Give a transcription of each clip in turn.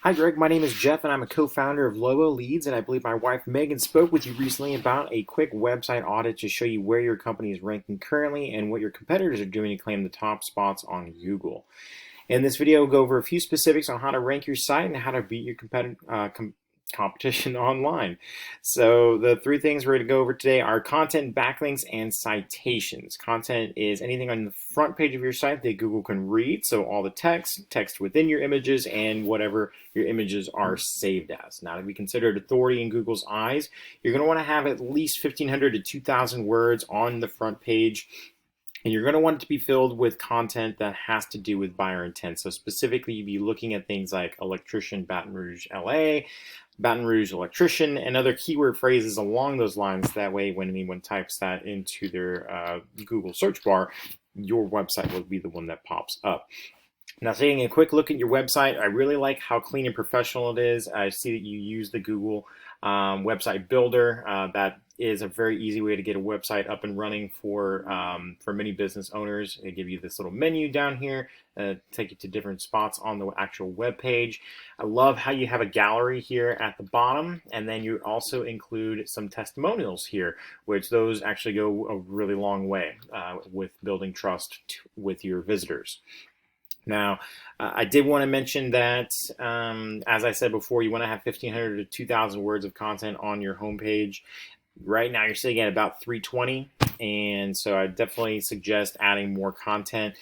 Hi, Greg. My name is Jeff, and I'm a co-founder of Lobo Leads. And I believe my wife Megan spoke with you recently about a quick website audit to show you where your company is ranking currently and what your competitors are doing to claim the top spots on Google. In this video, we'll go over a few specifics on how to rank your site and how to beat your competition online. So the three things we're going to go over today are content, backlinks, and citations. Content is anything on the front page of your site that Google can read, so all the text within your images, and whatever your images are saved as. Now, to be considered authority in Google's eyes, you're going to want to have at least 1,500 to 2,000 words on the front page. And you're going to want it to be filled with content that has to do with buyer intent. So specifically, you'd be looking at things like electrician, Baton Rouge, LA, Baton Rouge electrician, and other keyword phrases along those lines. That way, when anyone types that into their Google search bar, your website will be the one that pops up. Now, taking a quick look at your website, I really like how clean and professional it is. I see that you use the Google website builder. That is a very easy way to get a website up and running for many business owners. They give you this little menu down here, take you to different spots on the actual web page. I love how you have a gallery here at the bottom, and then you also include some testimonials here, which those actually go a really long way with building trust with your visitors. Now, I did want to mention that, as I said before, you want to have 1,500 to 2,000 words of content on your homepage. Right now, you're sitting at about 320, and so I definitely suggest adding more content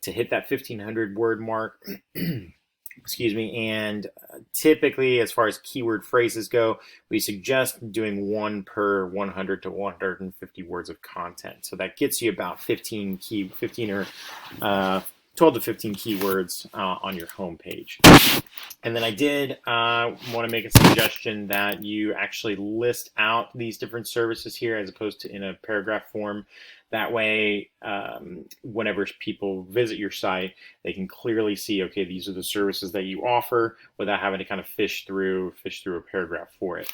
to hit that 1,500 word mark. Excuse me. And typically, as far as keyword phrases go, we suggest doing one per 100 to 150 words of content. So that gets you about 15 or 12 to 15 keywords on your homepage. And then I did want to make a suggestion that you actually list out these different services here as opposed to in a paragraph form. That way, whenever people visit your site, they can clearly see, okay, these are the services that you offer without having to kind of fish through a paragraph for it.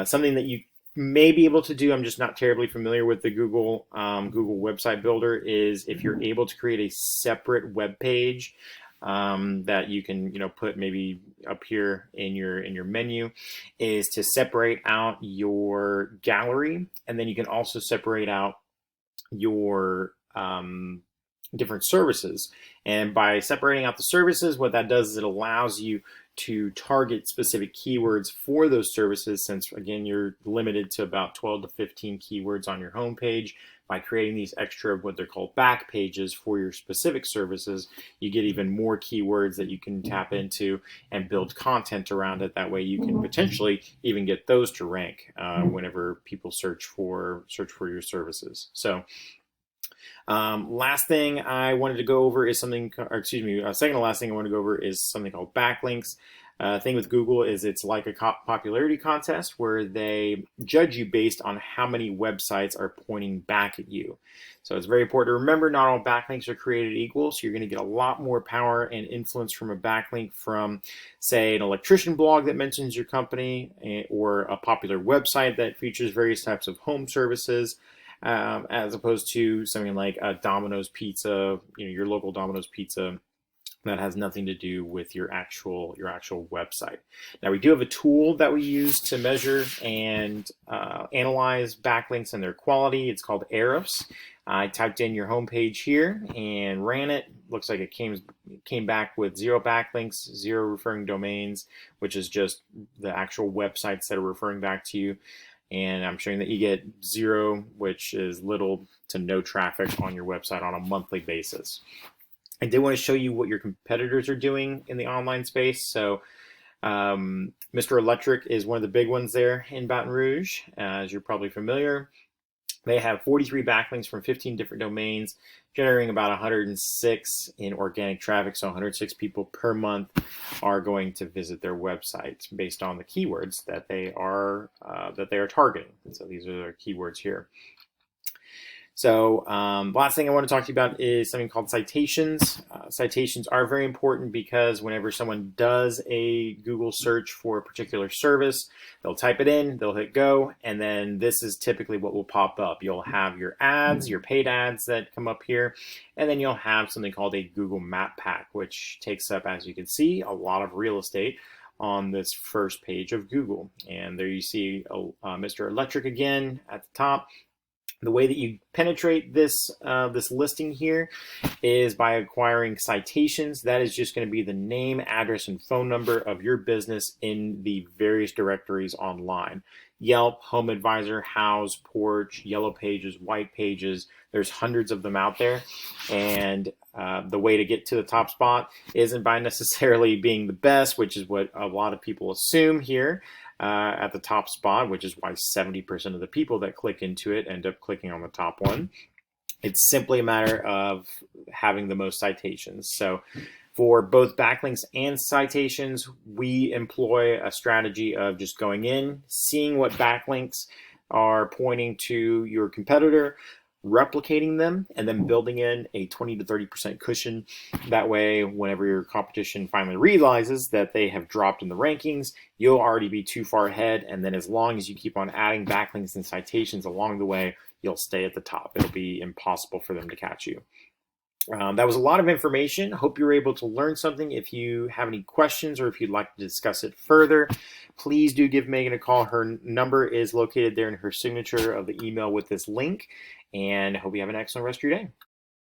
Something that you may be able to do, I'm just not terribly familiar with the Google website builder, is if you're able to create a separate web page that you can put maybe up here in your menu, is to separate out your gallery, and then you can also separate out your different services. And by separating out the services, what that does is it allows you to target specific keywords for those services, since again you're limited to about 12 to 15 keywords on your homepage. By creating these extra what they're called back pages for your specific services, you get even more keywords that you can tap into and build content around it. That way you can potentially even get those to rank whenever people search for your services. So last thing I wanted to go over is second to last thing I want to go over is something called backlinks. Thing with Google is it's like a popularity contest where they judge you based on how many websites are pointing back at you. So it's very important to remember not all backlinks are created equal. So you're going to get a lot more power and influence from a backlink from, say, an electrician blog that mentions your company, or a popular website that features various types of home services. As opposed to something like a Domino's Pizza, your local Domino's Pizza, that has nothing to do with your actual website. Now, we do have a tool that we use to measure and analyze backlinks and their quality. It's called Ahrefs. I typed in your homepage here and ran it. Looks like it came back with 0 backlinks, 0 referring domains, which is just the actual websites that are referring back to you. And I'm showing that you get 0, which is little to no traffic on your website on a monthly basis. I did want to show you what your competitors are doing in the online space. So Mr. Electric is one of the big ones there in Baton Rouge, as you're probably familiar. They have 43 backlinks from 15 different domains, generating about 106 in organic traffic. So 106 people per month are going to visit their website based on the keywords that they are targeting. And so these are their keywords here. So last thing I want to talk to you about is something called citations. Citations are very important because whenever someone does a Google search for a particular service, they'll type it in, they'll hit go, and then this is typically what will pop up. You'll have your ads, your paid ads that come up here, and then you'll have something called a Google Map Pack, which takes up, as you can see, a lot of real estate on this first page of Google. And there you see Mr. Electric again at the top. The way that you penetrate this listing here is by acquiring citations. That is just going to be the name, address, and phone number of your business in the various directories online. Yelp, Home Advisor, House, Porch, Yellow Pages, White Pages. There's hundreds of them out there. And the way to get to the top spot isn't by necessarily being the best, which is what a lot of people assume here. At the top spot, which is why 70% of the people that click into it end up clicking on the top one. It's simply a matter of having the most citations. So for both backlinks and citations, we employ a strategy of just going in, seeing what backlinks are pointing to your competitor, replicating them, and then building in a 20 to 30% cushion. That way, whenever your competition finally realizes that they have dropped in the rankings, you'll already be too far ahead. And then as long as you keep on adding backlinks and citations along the way, you'll stay at the top. It'll be impossible for them to catch you. That was a lot of information. Hope you were able to learn something. If you have any questions or if you'd like to discuss it further, please do give Megan a call. Her number is located there in her signature of the email with this link. And I hope you have an excellent rest of your day.